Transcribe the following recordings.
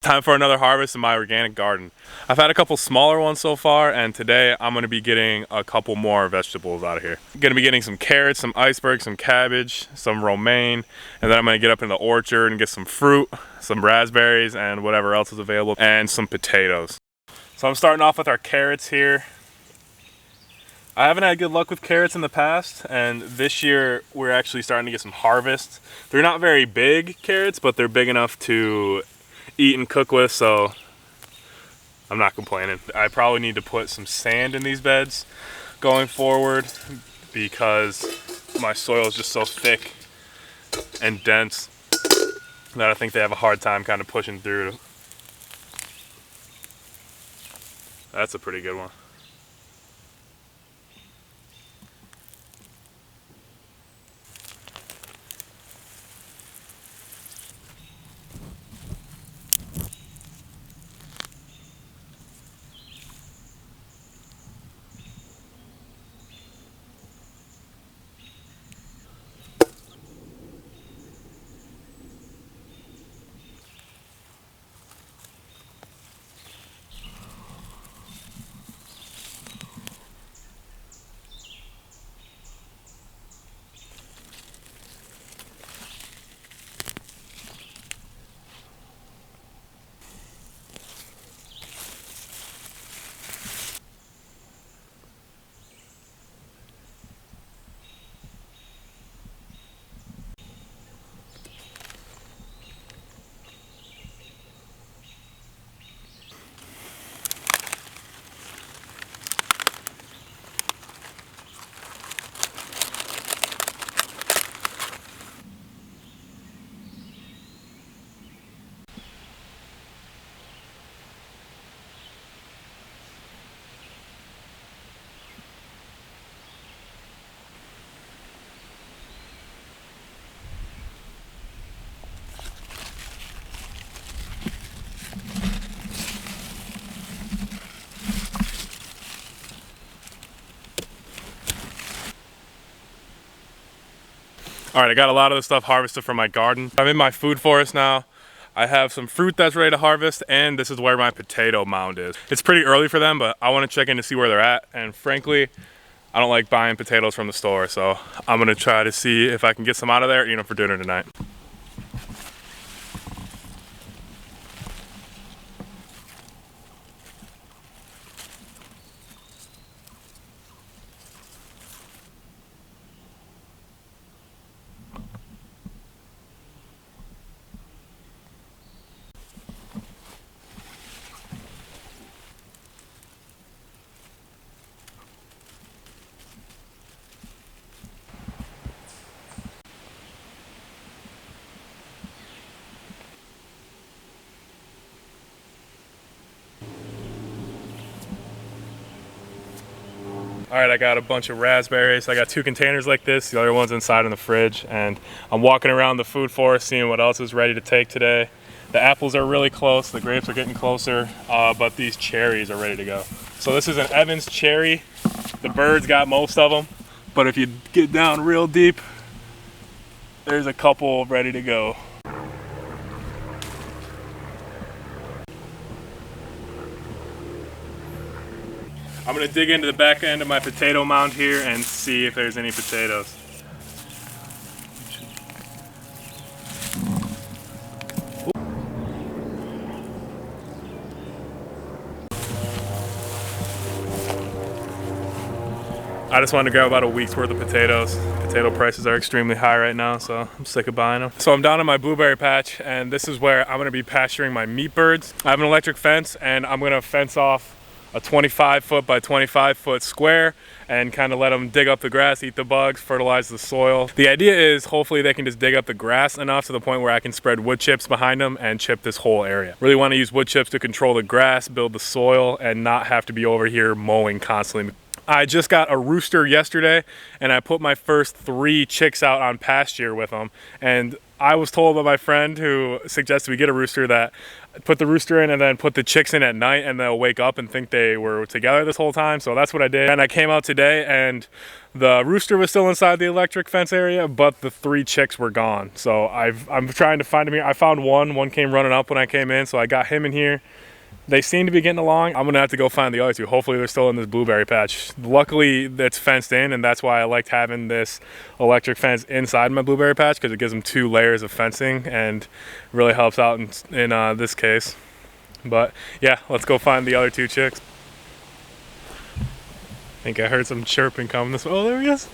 Time for another harvest in my organic garden. I've had a couple smaller ones so far, and today I'm going to be getting a couple more vegetables out of here. I'm going to be getting some carrots, some iceberg, some cabbage, some romaine, and then I'm going to get up in the orchard and get some fruit, some raspberries, and whatever else is available, and some potatoes. So I'm starting off with our carrots here. I haven't had good luck with carrots in the past, and this year we're actually starting to get some harvests. They're not very big carrots, but they're big enough to eat and cook with, so I'm not complaining. I probably need to put some sand in these beds going forward because my soil is just so thick and dense that I think they have a hard time kind of pushing through. That's a pretty good one. All right, I got a lot of the stuff harvested from my garden. I'm in my food forest now. I have some fruit that's ready to harvest, and this is where my potato mound is. It's pretty early for them, but I want to check in to see where they're at. And frankly, I don't like buying potatoes from the store, so I'm gonna try to see if I can get some out of there, eat them for dinner tonight. All right, I got a bunch of raspberries. I got 2 containers like this. The other one's inside in the fridge, and I'm walking around the food forest seeing what else is ready to take today. The apples are really close, the grapes are getting closer, but these cherries are ready to go. So this is an Evans cherry. The birds got most of them, but if you get down real deep, there's a couple ready to go. I'm gonna dig into the back end of my potato mound here and see if there's any potatoes. I just wanted to grab about a week's worth of potatoes. Potato prices are extremely high right now, so I'm sick of buying them. So I'm down in my blueberry patch, and this is where I'm gonna be pasturing my meat birds. I have an electric fence, and I'm gonna fence off a 25-foot by 25-foot square and kind of let them dig up the grass, eat the bugs, fertilize the soil. The idea is hopefully they can just dig up the grass enough to the point where I can spread wood chips behind them and chip this whole area. Really want to use wood chips to control the grass, build the soil, and not have to be over here mowing constantly. I just got a rooster yesterday, and I put my first 3 chicks out on pasture with them, and I was told by my friend who suggested we get a rooster that put the rooster in and then put the chicks in at night, and they'll wake up and think they were together this whole time. So that's what I did. And I came out today and the rooster was still inside the electric fence area, but the 3 chicks were gone. So I'm trying to find them here. I found one came running up when I came in, so I got him in here. They seem to be getting along. I'm gonna have to go find the other 2. Hopefully they're still in this blueberry patch. Luckily it's fenced in, and that's why I liked having this electric fence inside my blueberry patch, because it gives them 2 layers of fencing and really helps out in this case. But yeah, let's go find the other 2 chicks. I think I heard some chirping coming this way. Oh, there he is.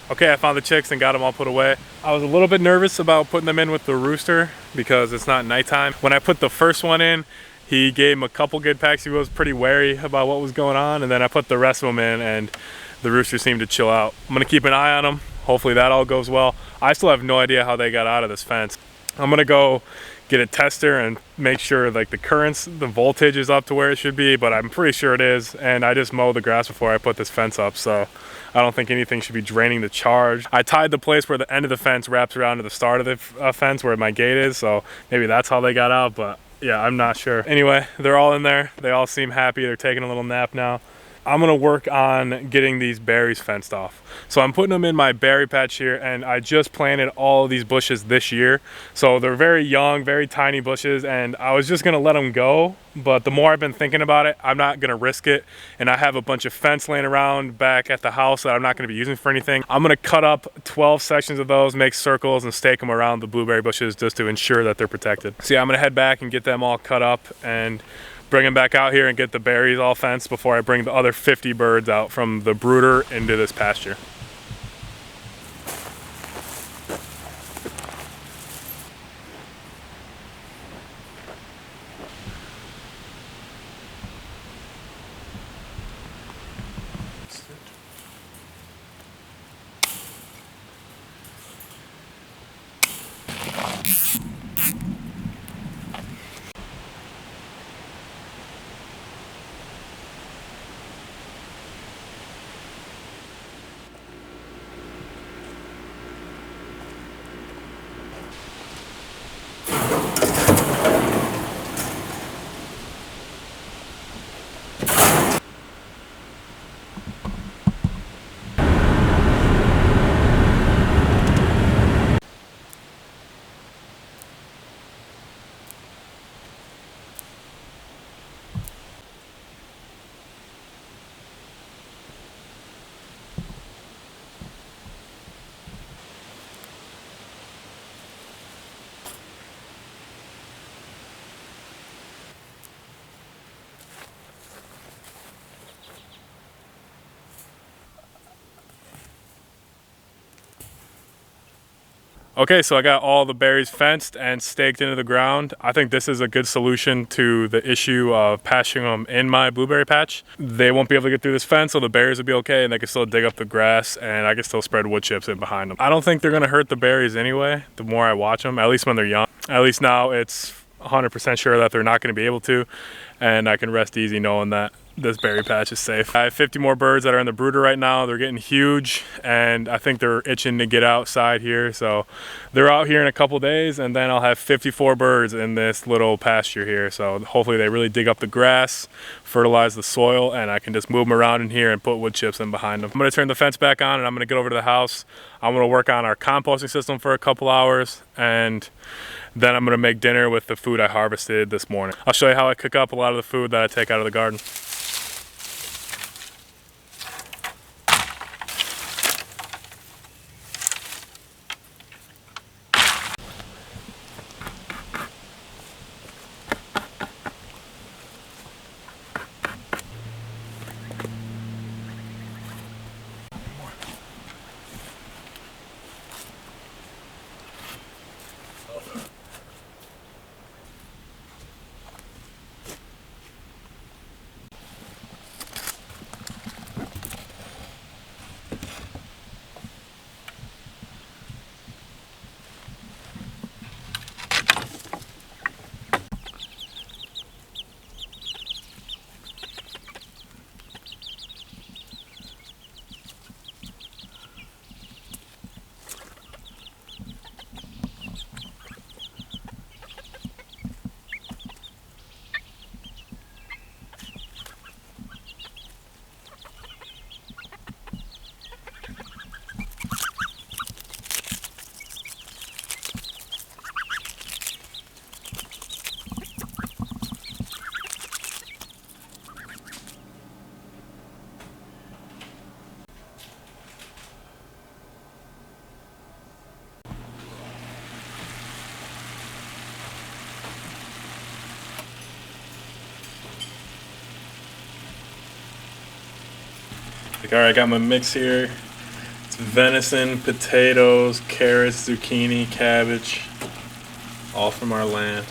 Okay, I found the chicks and got them all put away. I was a little bit nervous about putting them in with the rooster because it's not nighttime. When I put the first one in, he gave him a couple good pecks. He was pretty wary about what was going on, and then I put the rest of them in and the rooster seemed to chill out. I'm gonna keep an eye on them. Hopefully that all goes well. I still have no idea how they got out of this fence. I'm gonna go get a tester and make sure like the currents, the voltage is up to where it should be, but I'm pretty sure it is. And I just mowed the grass before I put this fence up, so I don't think anything should be draining the charge. I tied the place where the end of the fence wraps around to the start of the fence where my gate is, so maybe that's how they got out, but yeah, I'm not sure. Anyway, they're all in there. They all seem happy. They're taking a little nap now. I'm gonna work on getting these berries fenced off. So I'm putting them in my berry patch here, and I just planted all of these bushes this year. So they're very young, very tiny bushes, and I was just gonna let them go. But the more I've been thinking about it, I'm not gonna risk it. And I have a bunch of fence laying around back at the house that I'm not gonna be using for anything. I'm gonna cut up 12 sections of those, make circles, and stake them around the blueberry bushes just to ensure that they're protected. So yeah, I'm gonna head back and get them all cut up and bring them back out here and get the berries all fenced before I bring the other 50 birds out from the brooder into this pasture. Okay, so I got all the berries fenced and staked into the ground. I think this is a good solution to the issue of patching them in my blueberry patch. They won't be able to get through this fence, so the berries will be okay, and they can still dig up the grass, and I can still spread wood chips in behind them. I don't think they're gonna hurt the berries anyway, the more I watch them, at least when they're young. At least now it's 100% sure that they're not gonna be able to, and I can rest easy knowing that this berry patch is safe. I have 50 more birds that are in the brooder right now. They're getting huge, and I think they're itching to get outside here. So they're out here in a couple days, and then I'll have 54 birds in this little pasture here. So hopefully they really dig up the grass, fertilize the soil, and I can just move them around in here and put wood chips in behind them. I'm gonna turn the fence back on, and I'm gonna get over to the house. I'm gonna work on our composting system for a couple hours, and then I'm gonna make dinner with the food I harvested this morning. I'll show you how I cook up a lot of the food that I take out of the garden. Like, all right, I got my mix here. It's venison, potatoes, carrots, zucchini, cabbage, all from our land.